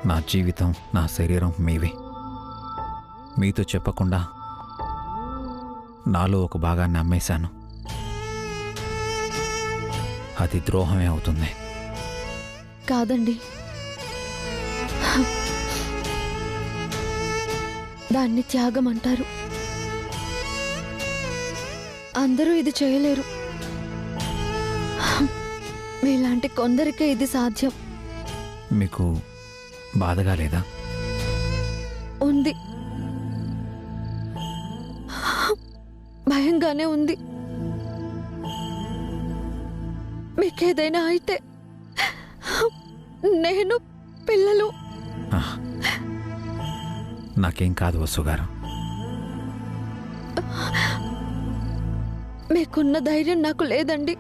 నా జీవితం, నా శరీరం మీవి. మీతో చెప్పకుండా నాలో ఒక భాగాన్ని అమ్మేశాను. అది ద్రోహమే అవుతుంది. కాదండి, దాన్ని త్యాగం అంటారు. అందరూ ఇది చేయలేరు. మీలాంటి కొందరికే ఇది సాధ్యం. మీకు బాధగా లేదా? ఉంది, భయంగానే ఉంది. మీకేదైనా అయితే నేను, పిల్లలు. నాకేం కాదు వసు గారు. మీకున్న ధైర్యం నాకు లేదండి.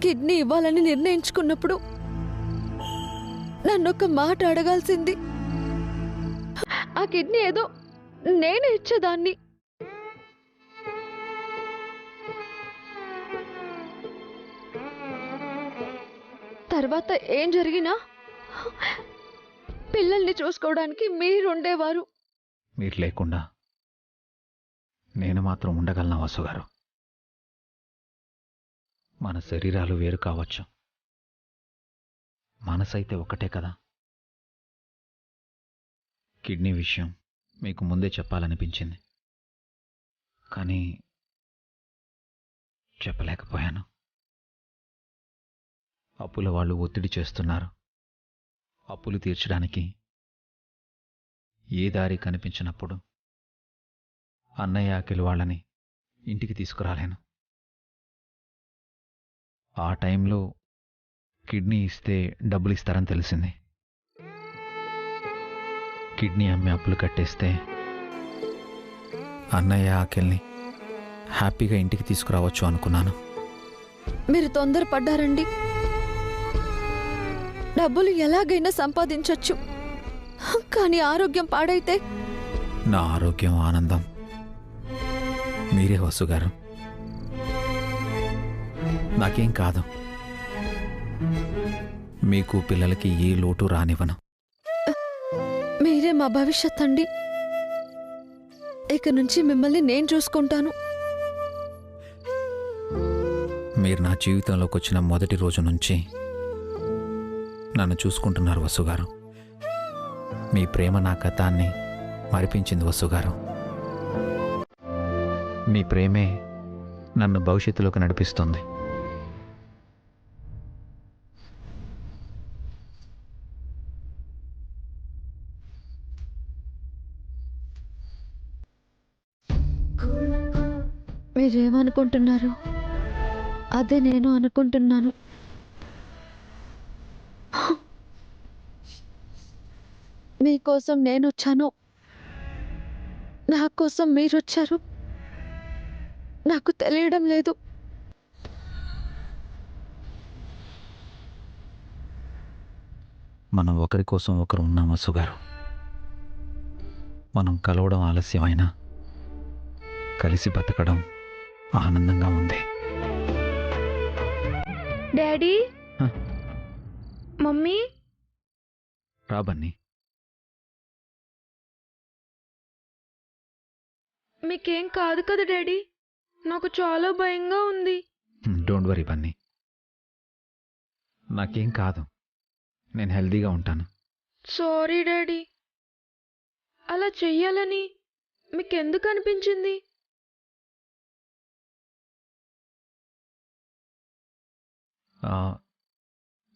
కిడ్నీ ఇవ్వాలని నిర్ణయించుకున్నప్పుడు నన్నొక మాట అడగాల్సింది. ఆ కిడ్నీ ఏదో నేను ఇచ్చేదాన్ని. తర్వాత ఏం జరిగినా పిల్లల్ని చూసుకోవడానికి మీరుండేవారు. మీరు లేకుండా నేను మాత్రం ఉండగలనా వసు గారు? మన శరీరాలు వేరు కావచ్చు, మనసైతే ఒకటే కదా. కిడ్నీ విషయం మీకు ముందే చెప్పాలనిపించింది, కానీ చెప్పలేకపోయాను. అప్పుల వాళ్ళు ఒత్తిడి చేస్తున్నారు. అప్పులు తీర్చడానికి ఏ దారి కనిపించినప్పుడు అన్నయ్య అఖిల్ వాళ్ళని ఇంటికి తీసుకురాలేను. ఆ టైంలో కిడ్నీ ఇస్తే డబ్బులు ఇస్తారని తెలిసింది. కిడ్నీ అమ్మి అప్పులు కట్టేస్తే అన్నయ్య అఖిల్ని హ్యాపీగా ఇంటికి తీసుకురావచ్చు అనుకున్నాను. మీరు తొందరపడ్డారండి. డబ్బులు ఎలాగైనా సంపాదించొచ్చు, కానీ ఆరోగ్యం పాడైతే? నా ఆరోగ్యం, ఆనందం మీరే వసు గారు. నాకేం కాదు. మీకు పిల్లలకి ఏ లోటు రానివ్వను. మీరే మా భవిష్యత్ అండి. ఇక నుంచి మిమ్మల్ని నేను చూసుకుంటాను. మీరు నా జీవితంలోకి వచ్చిన మొదటి రోజు నుంచి నన్ను చూసుకుంటున్నారు వసు గారు. మీ ప్రేమ నా గతాన్ని మరిపించింది వసు గారు. మీ ప్రేమే నన్ను భవిష్యత్తులోకి నడిపిస్తుంది. మీరేమనుకుంటున్నారు అదే నేను అనుకుంటున్నాను. మీకోసం నేనొచ్చాను, నా కోసం మీరొచ్చారు. నాకు తెలియడం లేదు. మనం ఒకరి కోసం ఒకరు ఉన్నాం వసు గారు. మనం కలవడం ఆలస్యమైనా కలిసి బతకడం ఆనందంగా ఉంది. డాడీ, మమ్మీ, రాబన్ని. మీకేం కాదు కదా డాడీ? నాకు చాలా భయంగా ఉంది. డోంట్ వరీ బన్నీ, నాకేం కాదు. నేను హెల్దీగా ఉంటాను. సారీ డాడీ, అలా చెయ్యాలని మీకెందుకు అనిపించింది?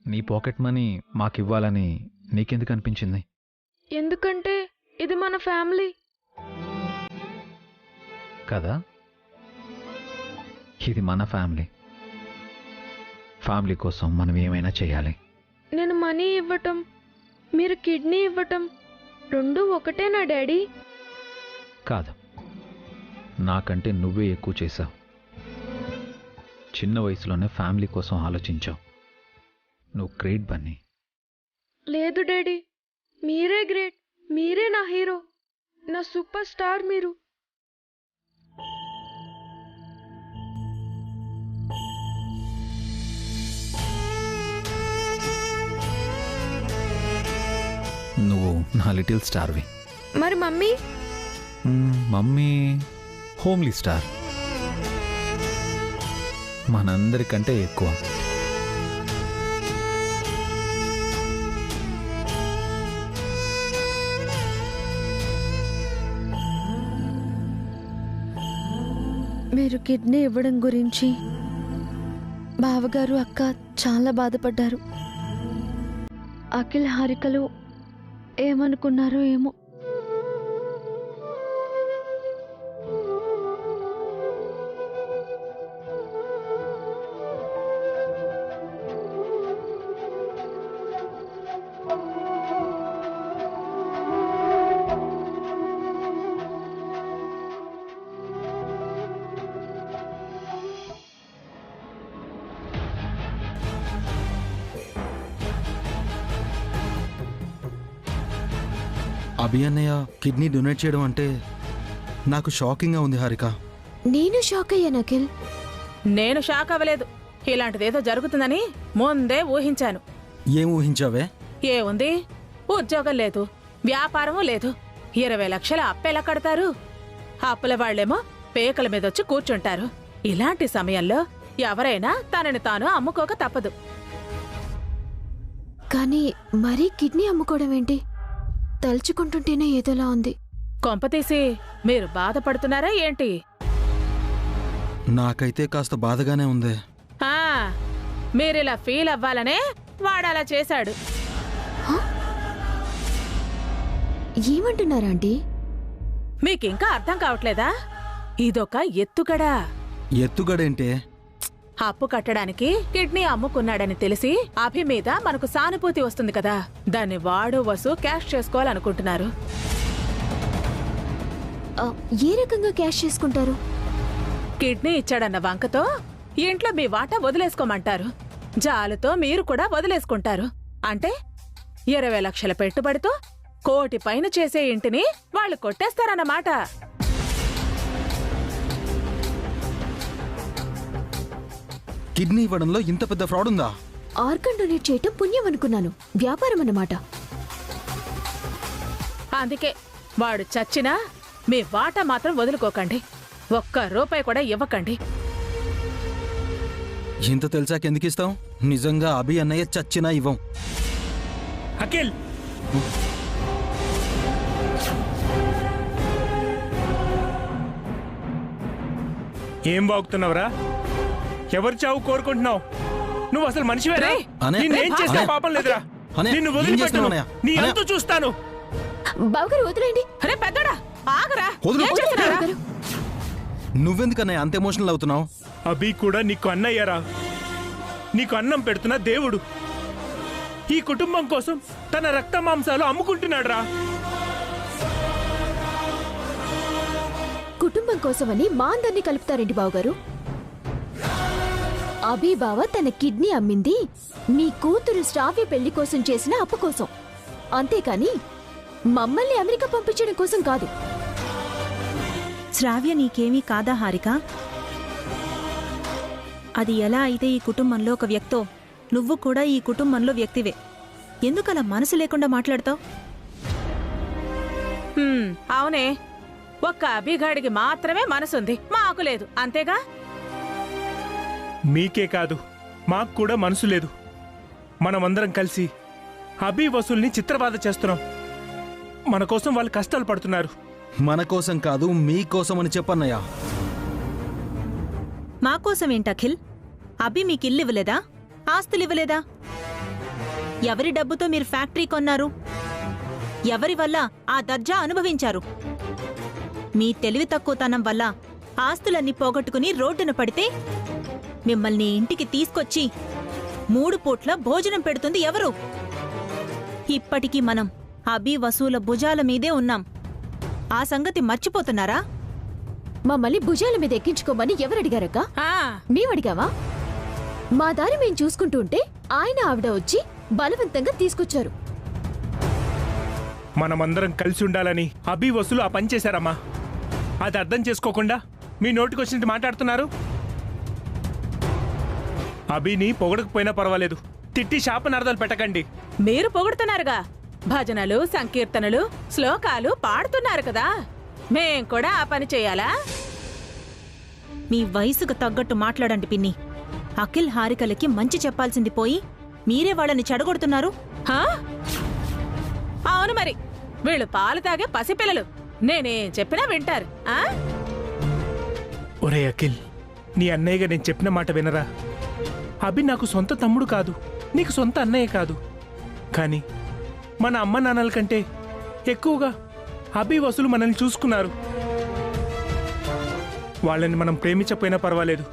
నీ పాకెట్ మనీ మాకివ్వాలని నీకెందుకు అనిపించింది? ఎందుకంటే ఇది మన ఫ్యామిలీ కదా. ఇది మన ఫ్యామిలీ. ఫ్యామిలీ కోసం మనం ఏమైనా చేయాలి. నేను మనీ ఇవ్వటం, మీరు కిడ్నీ ఇవ్వటం రెండు ఒకటేనా డాడీ? కాదు, నాకంటే నువ్వే ఎక్కువ చేశావు. చిన్న వయసులోనే ఫ్యామిలీ కోసం ఆలోచించావు. నువ్వు గ్రేట్ బన్నీ. లేదు డాడీ, మీరే గ్రేట్. మీరే నా హీరో, నా సూపర్ స్టార్ మీరు. నువ్వు నా లిటిల్ స్టార్వి. మరి మమ్మీ? మమ్మీ హోమ్లీ స్టార్, మనందరికంటే ఎక్కువ. మీరు కిడ్నీ ఇవ్వడం గురించి బావగారు అక్క చాలా బాధపడ్డారు. అఖిల్ హారికలు ఏమనుకున్నారో ఏమో. అభి అన్నయ్య కిడ్నీ డొనేట్ చేయడం అంటే నాకు షాకింగ్గా ఉంది హారిక. నేను షాక్ అయ్యాను అఖిల్. నేను షాక్ అవ్వలేదు. ఇలాంటిదేదో జరుగుతుందని ముందే ఊహించాను. ఏం ఊహించావే? ఏముంది, ఉద్యోగం లేదు, వ్యాపారము లేదు, 20 లక్షల అప్పెలా కడతారు? అప్పుల వాళ్లేమో పేకల మీదొచ్చి కూర్చుంటారు. ఇలాంటి సమయంలో ఎవరైనా తనని తాను అమ్ముకోక తప్పదు. కానీ మరీ కిడ్నీ అమ్ముకోవడం ఏంటి? తలుచుకుంటుంటేనే ఏదోలా ఉంది. కొంపతీసి మీరు బాధపడుతున్నారా ఏంటి? నాకైతే కాస్త బాధగానే ఉంది. మీరిలా ఫీల్ అవ్వాలనే వాడలా చేశాడు. ఏమంటున్నారా ఆంటీ? మీకింకా అర్థం కావట్లేదా? ఇదొక ఎత్తుగడా. ఎత్తుగడేంటే? అప్పు కట్టడానికి కిడ్నీ అమ్ముకున్నాడని తెలిసి అభి మీద మనకు సానుభూతి వస్తుంది కదా, దాన్ని వాడు వసు క్యాష్ చేసుకోవాలనుకుంటున్నారు. ఏ రకంగా క్యాష్ చేసుకుంటారు? కిడ్నీ ఇచ్చాడన్న వంకతో ఇంట్లో మీ వాటా వదిలేసుకోమంటారు. జాలుతో మీరు కూడా వదిలేసుకుంటారు. అంటే 20 లక్షల పెట్టుబడితో 1 కోటి పైన చేసే ఇంటిని వాళ్ళు కొట్టేస్తారన్నమాట. కిడ్నీ ఇవ్వడంలో ఇంత పెద్ద ఫ్రాడ్ ఉందా? ఆర్గన్ డొనేట్ చేయటం పుణ్యం అనుకున్నాను, వ్యాపారం అన్నమాట. అందుకే వాడు చచ్చినా మీ వాటా మాత్రం వదులుకోకండి. 1 రూపాయి కూడా ఇవ్వకండి. ఇంత తెలిసాక ఎందుకు ఇస్తాం? నిజంగా అభి అన్నయ్య చచ్చినా ఇవ్వం. అఖిల్, ఏం బాగుతున్నావురా? ఎవరి చావు కోరుకుంటున్నావు? నువ్వు అసలు మనిషివేరా? నిన్నేం చేస్తే పాపం లేదురా. నిన్ను వదిలిపెట్టను. నీ అంతు చూస్తాను. బావగారు వదిలేండి. అరే పెద్దడా, ఆగరా. వదులు. ఏం చేస్తున్నారా? నువ్వెందుకన్నయ్య అంత ఎమోషనల్ అవుతున్నావు? అభి కూడా నీకు అన్నయ్యారా. నీకు అన్నం పెడుతున్న దేవుడు ఈ కుటుంబం కోసం తన రక్త మాంసాలు అమ్ముకుంటున్నాడురా. కుటుంబం కోసమని మా అందరినీ కలుపుతారేంటి బావగారు? అభి బావ తన కిడ్నీ అమ్మింది మీ కూతురు శ్రావ్య పెళ్లి కోసం చేసిన అప్పు కోసం, అంతేకాని మమ్మల్ని అమెరికా పంపించడం కోసం కాదు. శ్రావ్య నీకేమీ కాదా హారిక? అది ఎలా అయితే ఈ కుటుంబంలో ఒక వ్యక్తో, నువ్వు కూడా ఈ కుటుంబంలో వ్యక్తివే. ఎందుకలా మనసు లేకుండా మాట్లాడతావు? అవునే, ఒక్క అభిగాడికి మాత్రమే మనసుంది, మాకు లేదు, అంతేగా? మీకే కాదు, మాకు కూడా మనసు లేదు. మనమందరం కలిసి అభి వసూల్ని చిత్రబాధ చేస్తున్నాం. మన కోసం వాళ్ళు కష్టాలు పడుతున్నారు. మన కోసం కాదు, మీకోసం అని చెప్పన్నయ్యా. మాకోసమేంటి అఖిల్? అభి మీకిల్లు ఇవ్వలేదా? ఆస్తులివ్వలేదా? ఎవరి డబ్బుతో మీరు ఫ్యాక్టరీ కొన్నారు? ఎవరి వల్ల ఆ దర్జా అనుభవించారు? మీ తెలివి తక్కువతనం వల్ల ఆస్తులన్నీ పోగొట్టుకుని రోడ్డున పడితే మిమ్మల్ని ఇంటికి తీసుకొచ్చి 3 పూట్ల భోజనం పెడుతుంది ఎవరు? ఇప్పటికీ మనం అభి వసూల భుజాల మీదే ఉన్నాం. ఆ సంగతి మర్చిపోతున్నారా? మమ్మల్ని భుజాల మీద ఎక్కించుకోమని ఎవరడిగారక్క? మేమడిగావా? మా దారి మేం చూసుకుంటూ ఉంటే ఆయన ఆవిడ వచ్చి బలవంతంగా తీసుకొచ్చారు. మనమందరం కలిసి ఉండాలని అభి వసూలు ఆ పని చేశారమ్మా. అది అర్థం చేసుకోకుండా మీ నోటికొచ్చినట్టు మాట్లాడుతున్నారు. అభిని పొగడకపోయినా పర్వాలేదు, తిట్టి శాపనార్థాలు పెట్టకండి. మీరు పొగుడుతున్నారుగా, భజనలు సంకీర్తనలు శ్లోకాలు పాడుతున్నారు కదా, మేం కూడా ఆ పని చేయాలా? మీ వయసుకు తగ్గట్టు మాట్లాడండి పిన్ని. అఖిల్ హారికలకి మంచి చెప్పాల్సింది పోయి మీరే వాళ్ళని చెడగొడుతున్నారు. హా? అవును మరి, వీళ్ళు పాలు తాగే పసిపిల్లలు, నేనేం చెప్పినా వింటారు. ఆ ఒరే అఖిల్, నీ అన్నయ్యగా నేను చెప్పిన మాట వినరా? అభి నాకు సొంత తమ్ముడు కాదు, నీకు సొంత అన్నయ్య కాదు. కానీ మన అమ్మ నాన్నల కంటే ఎక్కువగా అభి వసులు మనల్ని చూసుకున్నారు. వాళ్ళని మనం ప్రేమించకపోయినా పర్వాలేదు,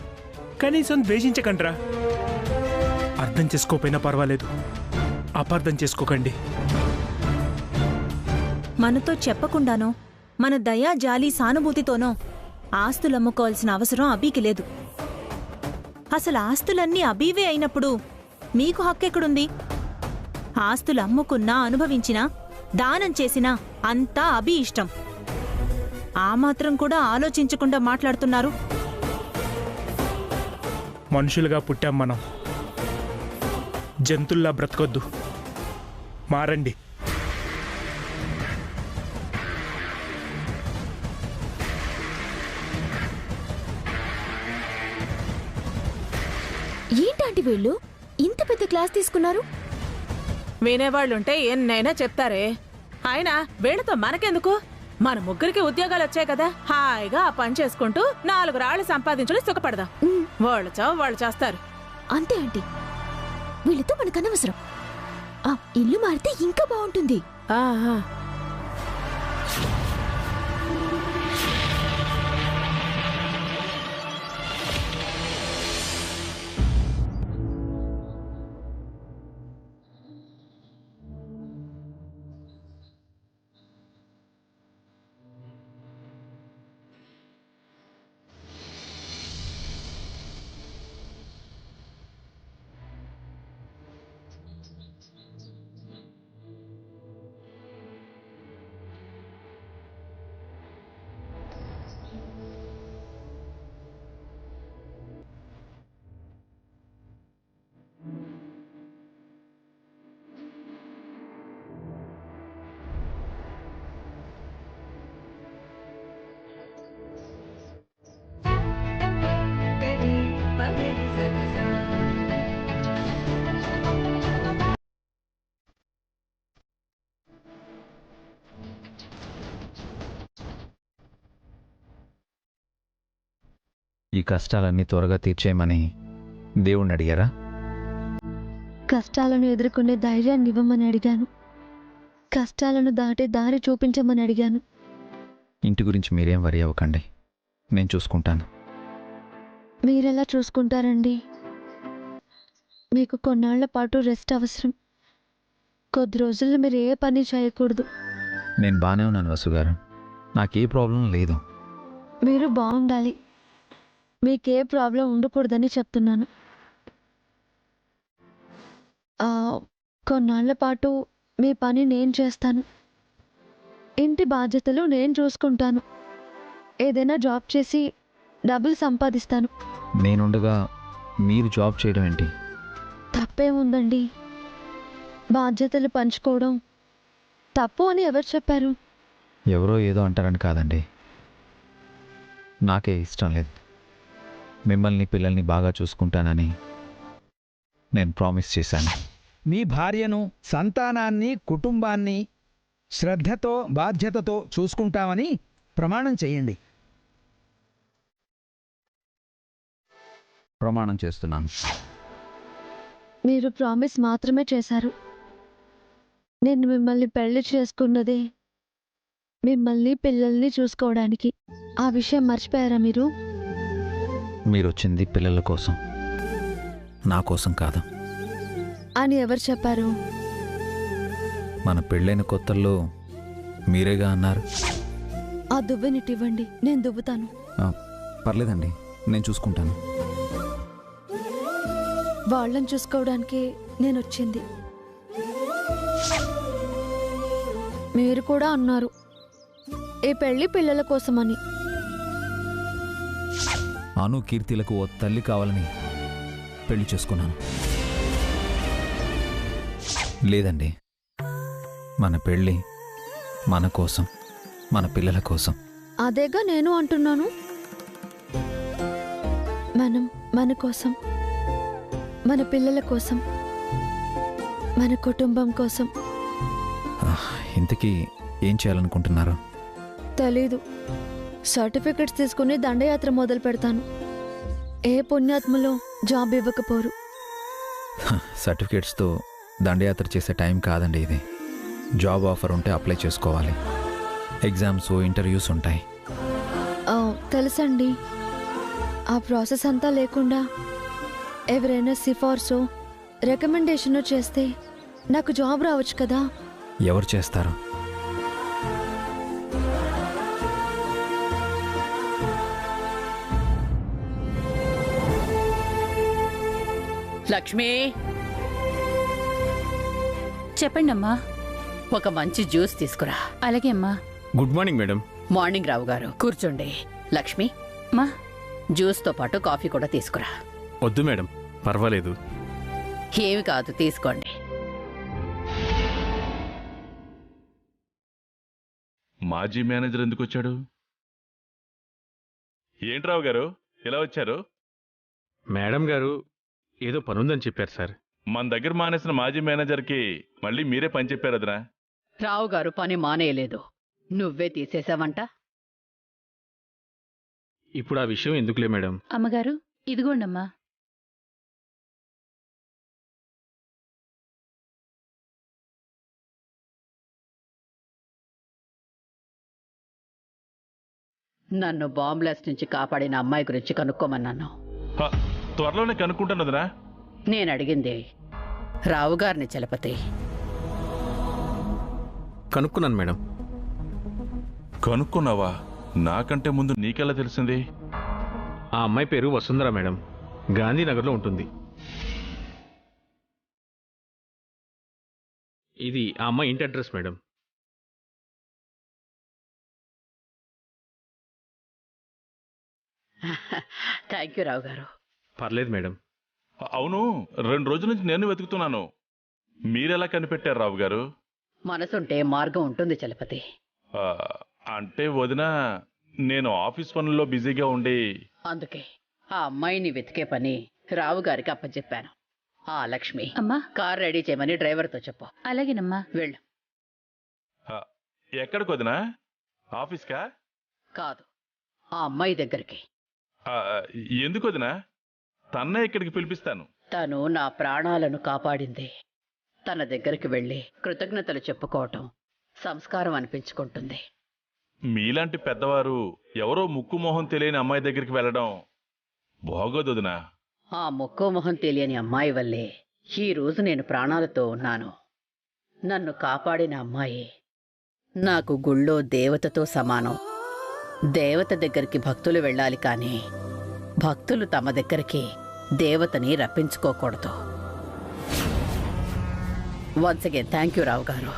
కనీసం ద్వేషించకండ్రా. అర్థం చేసుకోకపోయినా పర్వాలేదు, అపార్థం చేసుకోకండి. మనతో చెప్పకుండానో మన దయా జాలి సానుభూతితోనో ఆస్తులమ్ముకోవాల్సిన అవసరం అబీకి లేదు. అసలు ఆస్తులన్నీ అబీవే అయినప్పుడు మీకు హక్కెక్కడుంది? ఆస్తులు అమ్ముకున్నా అనుభవించినా దానం చేసినా అంతా అబీ ఇష్టం. ఆ మాత్రం కూడా ఆలోచించకుండా మాట్లాడుతున్నారు. మనుషులుగా పుట్టాం మనం, జంతుల్లా బ్రతకొద్దు. మారండి. ఏంటంటే వీళ్ళు ఇంత పెద్ద క్లాస్ తీసుకున్నారు? వినేవాళ్ళుంటే ఎన్నైనా చెప్తారే. అయినా వీళ్ళతో మనకెందుకు? మన ముగ్గురికి ఉద్యోగాలు వచ్చాయి కదా, హాయిగా ఆ పని చేసుకుంటూ 4 రాళ్లు సంపాదించుకుని సుఖపడదాం. వాళ్ళు చావు వాళ్ళు చేస్తారు. అంతే ఆంటీ, వీళ్ళతో మనకు అనవసరం. ఆ ఇల్లు మారితే ఇంకా బాగుంటుంది. ఆహా. ఈ కష్టాలన్నీ త్వరగా తీర్చేయమని దేవుణ్ణి అడిగారా? కష్టాలను ఎదుర్కొనే ధైర్యాన్ని ఇవ్వమని అడిగాను. కష్టాలను దాటే దారి చూపించమని అడిగాను. ఇంటి గురించి మీరేం వరి అవ్వకండి, నేను చూసుకుంటాను. మీరెలా చూసుకుంటారండి? మీకు కొన్నాళ్ల పాటు రెస్ట్ అవసరం. కొద్ది రోజులు మీరు ఏ పని చేయకూడదు. నేను బాగానే ఉన్నాను వసు గారు, నాకే ప్రాబ్లం లేదు. మీరు బాగుండాలి, మీకే ప్రాబ్లం ఉండకూడదని చెప్తున్నాను. కొన్నాళ్ల పాటు మీ పని నేను చేస్తాను, ఇంటి బాధ్యతలు నేను చూసుకుంటాను, ఏదైనా జాబ్ చేసి డబ్బులు సంపాదిస్తాను. నేనుండగా మీరు జాబ్ చేయడం ఏంటి? తప్పేముందండి? బాధ్యతలు పంచుకోవడం తప్పు అని ఎవరు చెప్పారు? ఎవరో ఏదో అంటారని కాదండి, నాకే ఇష్టం లేదు. మిమ్మల్ని పిల్లల్ని బాగా చూసుకుంటానని నేను ప్రామిస్ చేశాను. మీ భార్యను, సంతానాన్ని, కుటుంబాన్ని శ్రద్ధతో బాధ్యతతో చూసుకుంటామని ప్రమాణం చేయండి. ప్రమాణం చేస్తున్నాను. మీరు ప్రామిస్ మాత్రమే చేశారు. నేను మిమ్మల్ని పెళ్లి చేసుకున్నదే మిమ్మల్ని పిల్లల్ని చూసుకోవడానికి. ఆ విషయం మర్చిపోయారా మీరు? మీరు వచ్చింది పిల్లల కోసం, నా కోసం కాదు అని ఎవరు చెప్పారు? మన పెళ్ళైన కొత్తల్లో మీరేగా అన్నారు. ఆ దువ్వెనిటివ్వండి, నేను దువ్వుతాను. పర్లేదండి, నేను చూసుకుంటాను. వాళ్ళని చూసుకోవడానికి నేను వచ్చింది. మీరు కూడా అన్నారు ఈ పెళ్లి పిల్లల కోసమని. అను కీర్తిలకు ఓ తల్లి కావాలని పెళ్లి చేసుకున్నాను. లేదండి, మన పెళ్ళి మన కోసం, మన పిల్లల కోసం. అదేగా నేను అంటున్నాను. మనం మన కోసం, మన పిల్లల కోసం, మన కుటుంబం కోసం. ఇంతకీ ఏం చేయాలనుకుంటున్నారు? తెలీదు. సర్టిఫికెట్స్ తీసుకుని దండయాత్ర మొదలు పెడతాను. ఏ పుణ్యాత్మలో జాబ్ ఇవ్వకపోరు. సర్టిఫికేట్స్తో దండయాత్ర చేసే టైం కాదండి ఇది. జాబ్ ఆఫర్ ఉంటే అప్లై చేసుకోవాలి. ఎగ్జామ్స్, ఇంటర్వ్యూస్ ఉంటాయి. తెలుసండి. ఆ ప్రాసెస్ అంతా లేకుండా ఎవరైనా సిఫార్సు, రికమెండేషన్ చేస్తే నాకు జాబ్ రావచ్చు కదా. ఎవరు చేస్తారు? లక్ష్మి, చెప్పండి అమ్మా. ఒక మంచి జ్యూస్ తీసుకురా. అలాగే అమ్మా. Good morning madam. మార్నింగ్ రావు గారు, కూర్చోండి. లక్ష్మి, మా జ్యూస్తో పాటు కాఫీ కూడా తీసుకురా. వద్దు మేడం, పర్వాలేదు. ఏమి కాదు, తీసుకోండి. మాజీ మేనేజర్ ఎందుకు వచ్చాడు? ఏంట్రావు గారు ఇలా వచ్చారు? మేడం గారు ఏదో పనుందని చెప్పారు సార్. మన దగ్గర మానేసిన మాజీ మేనేజర్కి మళ్ళీ మీరే పని చెప్పారు అదనా? రావు గారు పని మానేయలేదు, నువ్వే తీసేసావంట. ఇప్పుడు ఆ విషయం ఎందుకులే మేడం. అమ్మగారు ఇదిగోండమ్మా. నన్ను బాంబ్లాస్ట్ నుంచి కాపాడిన అమ్మాయి గురించి కనుక్కోమన్నాను. త్వరలోనే కనుక్కుంటాను అదనా. నేను అడిగింది రావు గారిని చలపతి. కనుక్కున్నాను మేడం. కనుక్కున్నావా? నాకంటే ముందు నీకెలా తెలిసింది? ఆ అమ్మాయి పేరు వసుంధర మేడం, గాంధీనగర్లో ఉంటుంది. ఇది ఆ అమ్మాయి ఇంటి address madam. Thank you Rao గారు. పర్లేదు మేడం. అవును, 2 రోజుల నుంచి నేను వెతుకుతున్నాను. మీరెలా కనిపెట్టారు రావు గారు? మనసుంటే మార్గం ఉంటుంది చలపతి. అంటే వదినా, నేను ఆఫీస్ పనుల్లో బిజీగా ఉండి అందుకే ఆ అమ్మాయిని వెతికే పని రావు గారికి అప్పచెప్పాను. ఆ లక్ష్మి, అమ్మా. కార్ రెడీ చేయమని డ్రైవర్తో చెప్పు. అలాగేనమ్మా. వెళ్ళు. ఎక్కడికి వదినా? ఆఫీస్కా? కాదు, ఆ అమ్మాయి దగ్గరికి. ఎందుకు వదినా? తన్నే ఇక్కడికి పిలిపిస్తాను. తను నా ప్రాణాలను కాపాడింది. తన దగ్గరికి వెళ్ళి కృతజ్ఞతలు చెప్పుకోవటం సంస్కారం అనిపించుకుంటుంది. మీలాంటి పెద్దవారు ఎవరో ముక్కు మొహం తెలియని అమ్మాయి దగ్గరికి వెళ్ళడం బాగోదు వదినా. ఆ ముక్కు మొహం తెలియని అమ్మాయి వల్లే ఈ రోజు నేను ప్రాణాలతో ఉన్నాను. నన్ను కాపాడిన అమ్మాయి నాకు గుళ్ళో దేవతతో సమానం. దేవత దగ్గరికి భక్తులు వెళ్ళాలి కానీ భక్తులు తమ దగ్గరికి దేవతని రప్పించుకోకూడదు. Once again thank you Rao గారు.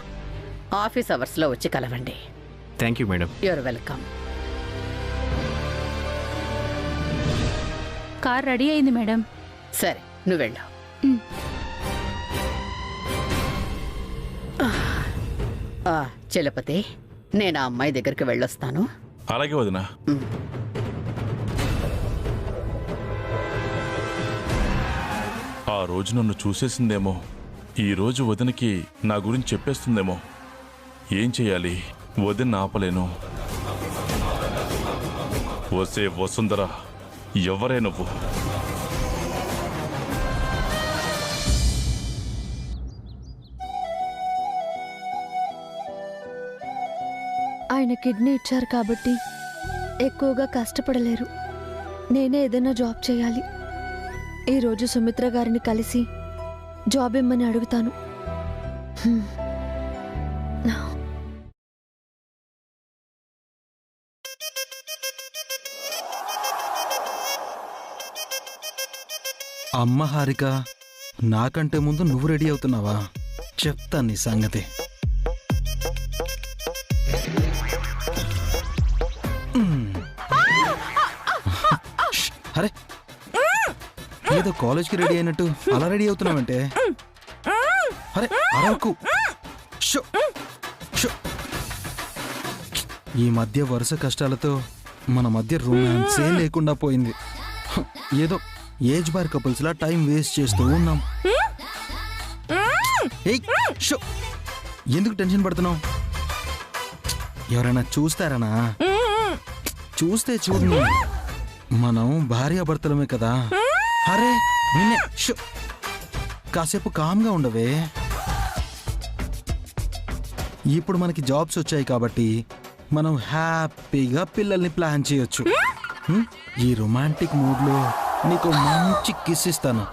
ఆఫీస్ అవర్స్లో వచ్చి కలవండి. Thank you madam. You're welcome. Car ready అయింది మేడం. సరే, నువ్వు వెళ్ళు. చలపతి, నేను ఆ అమ్మాయి దగ్గరికి వెళ్ళొస్తాను. అలాగే వదినా. ఆ రోజు నన్ను చూసేసిందేమో, ఈ రోజు వదినకి నా గురించి చెప్పేస్తుందేమో. ఏం చెయ్యాలి? వదిన ఆపలేను. వసే వసుంధర, ఎవరే నువ్వు? ఆయన కిడ్నీ ఇచ్చారు కాబట్టి ఎక్కువగా కష్టపడలేరు. నేనే ఏదైనా జాబ్ చేయాలి. ఈరోజు సుమిత్ర గారిని కలిసి జాబ్ ఇమ్మని అడుగుతాను. అమ్మ హారిక, నాకంటే ముందు నువ్వు రెడీ అవుతున్నావా? చెప్తాను నీ సంగతి. అరే, ఏదో కాలేజ్కి రెడీ అయినట్టు అలా రెడీ అవుతున్నావంటే? అరే అరకు. షో. ఈ మధ్య వరుస కష్టాలతో మన మధ్య రొమాన్సే లేకుండా పోయింది. ఏదో ఏజ్ బార్ కపుల్స్ లా టైం వేస్ట్ చేస్తూ ఉన్నాం. ఏయ్, షో. ఎందుకు టెన్షన్ పడుతున్నావు? ఎవరైనా చూస్తారనా? చూస్తే చూడను, మనం భార్యాభర్తలమే కదా. అరే నిన్నే. షో. కాసేపు కామ్గా ఉండవే. ఇప్పుడు మనకి జాబ్స్ వచ్చాయి కాబట్టి మనం హ్యాపీగా పిల్లల్ని ప్లాన్ చేయొచ్చు. ఈ రొమాంటిక్ మూడ్లో నీకు మంచి కిస్ ఇస్తాను.